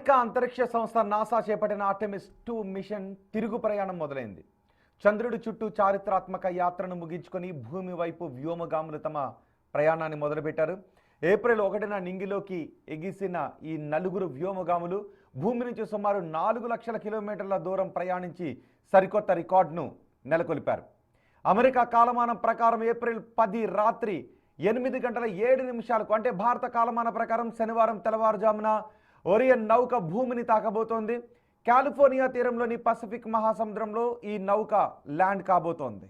America అంతరిక్ష సంస్థ NASA చేపట్టిన ఆర్టెమిస్ 2 మిషన్ తిరుగు ప్రయాణం మొదలైంది. చంద్రుడి చుట్టూ చారిత్రాత్మక యాత్రను ముగించుకొని భూమి వైపు వ్యోమగాములు తమ ప్రయాణాన్ని మొదలుపెట్టారు. ఏప్రిల్ 1న నింగిలోకి ఎగిసిన ఈ నలుగురు వ్యోమగాములు భూమి నుంచి సుమారు 4 లక్షల కిలోమీటర్ల దూరం ప్రయాణించి సరికొత్త రికార్డును నెలకొల్పారు. అమెరికా కాలమానం ప్రకారం ఏప్రిల్ 10 రాత్రి 8 గంటల 7 నిమిషాలకు అంటే భారత కాలమాన ప్రకారం శనివారం తెల్లవారుజామున ఓరియన్ నౌక భూమిని తాకబోతోంది. కాలిఫోర్నియా తీరంలోని పసిఫిక్ మహాసముద్రంలో ఈ నౌక ల్యాండ్ కాబోతోంది.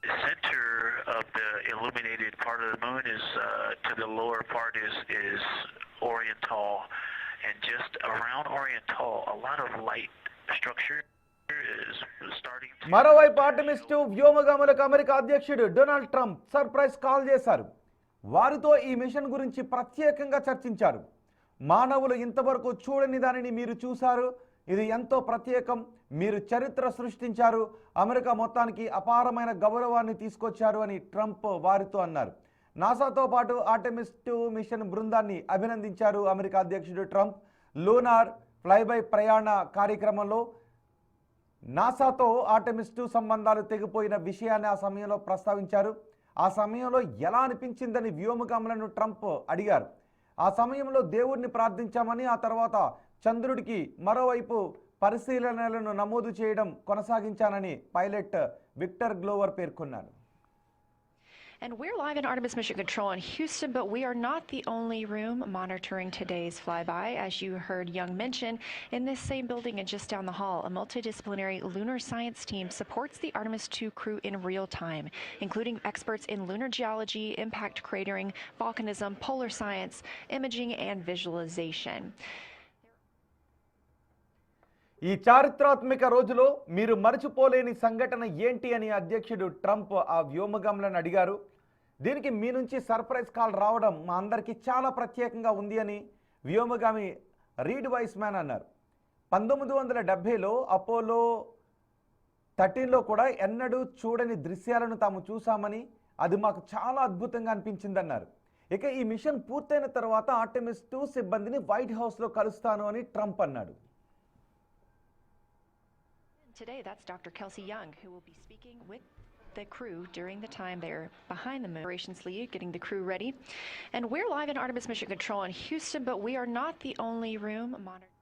The center of the illuminated part of the moon is to the lower part is Oriental, and just around Oriental a lot of light structure. మరోవైపు ఆర్టెమిస్ 2 వ్యోమగాములకు అమెరికా అధ్యక్షుడు Donald Trump surprise call చేశారు. వారితో ఈ machine గురించి ప్రత్యేకంగా చర్చించారు. మానవులు ఇంతవరకు చూడని దానిని మీరు చూశారు, ఇది ఎంతో ప్రత్యేకం, మీరు చరిత్ర సృష్టించారు, అమెరికా మొత్తానికి అపారమైన గౌరవాన్ని తీసుకొచ్చారు అని ట్రంప్ వారితో అన్నారు. నాసాతో పాటు ఆర్టెమిస్ 2 మిషన్ బృందాన్ని అభినందించారు అమెరికా అధ్యక్షుడు ట్రంప్. లూనార్ ఫ్లైబై ప్రయాణ కార్యక్రమంలో నాసాతో ఆర్టెమిస్ 2 సంబంధాలు తెగిపోయిన విషయాన్ని ఆ సమయంలో ప్రస్తావించారు. ఆ సమయంలో ఎలా అనిపించిందని వ్యోమగాములను ట్రంప్ అడిగారు. ఆ సమయంలో దేవుడిని ప్రార్థించామని, ఆ తర్వాత చంద్రుడికి మరోవైపు పరిశీలనలను నమోదు చేయడం కొనసాగించానని పైలట్ విక్టర్ గ్లోవర్ పేర్కొన్నారు. And we're live in Artemis Mission Control in Houston, but we are not the only room monitoring today's flyby. As you heard Young mention, in this same building and just down the hall, a multidisciplinary lunar science team supports the Artemis 2 crew in real time, including experts in lunar geology, impact cratering, volcanism, polar science, imaging, and visualization. ఈ చారిత్రాత్మక రోజులో మీరు మరచిపోలేని సంఘటన ఏంటి అని అధ్యక్షుడు Trump ఆ వ్యోమగాములను అడిగారు. దీనికి మీ నుంచి సర్ప్రైజ్ కాల్ రావడం మా అందరికీ చాలా ప్రత్యేకంగా ఉంది అని వ్యోమగామి రీడ్ వైస్ మ్యాన్ అన్నారు. 1970లో అపోలో 13లో కూడా ఎన్నడూ చూడని దృశ్యాలను తాము చూసామని, అది మాకు చాలా అద్భుతంగా అనిపించిందన్నారు. ఇక ఈ మిషన్ పూర్తయిన తర్వాత ఆర్టెమిస్ 2 సిబ్బందిని వైట్ హౌస్లో కలుస్తాను అని ట్రంప్ అన్నాడు. Today, that's Dr. Kelsey Young, who will be speaking with the crew during the time they're behind the moon. Operations lead, getting the crew ready. And we're live in Artemis Mission Control in Houston, but we are not the only room monitoring.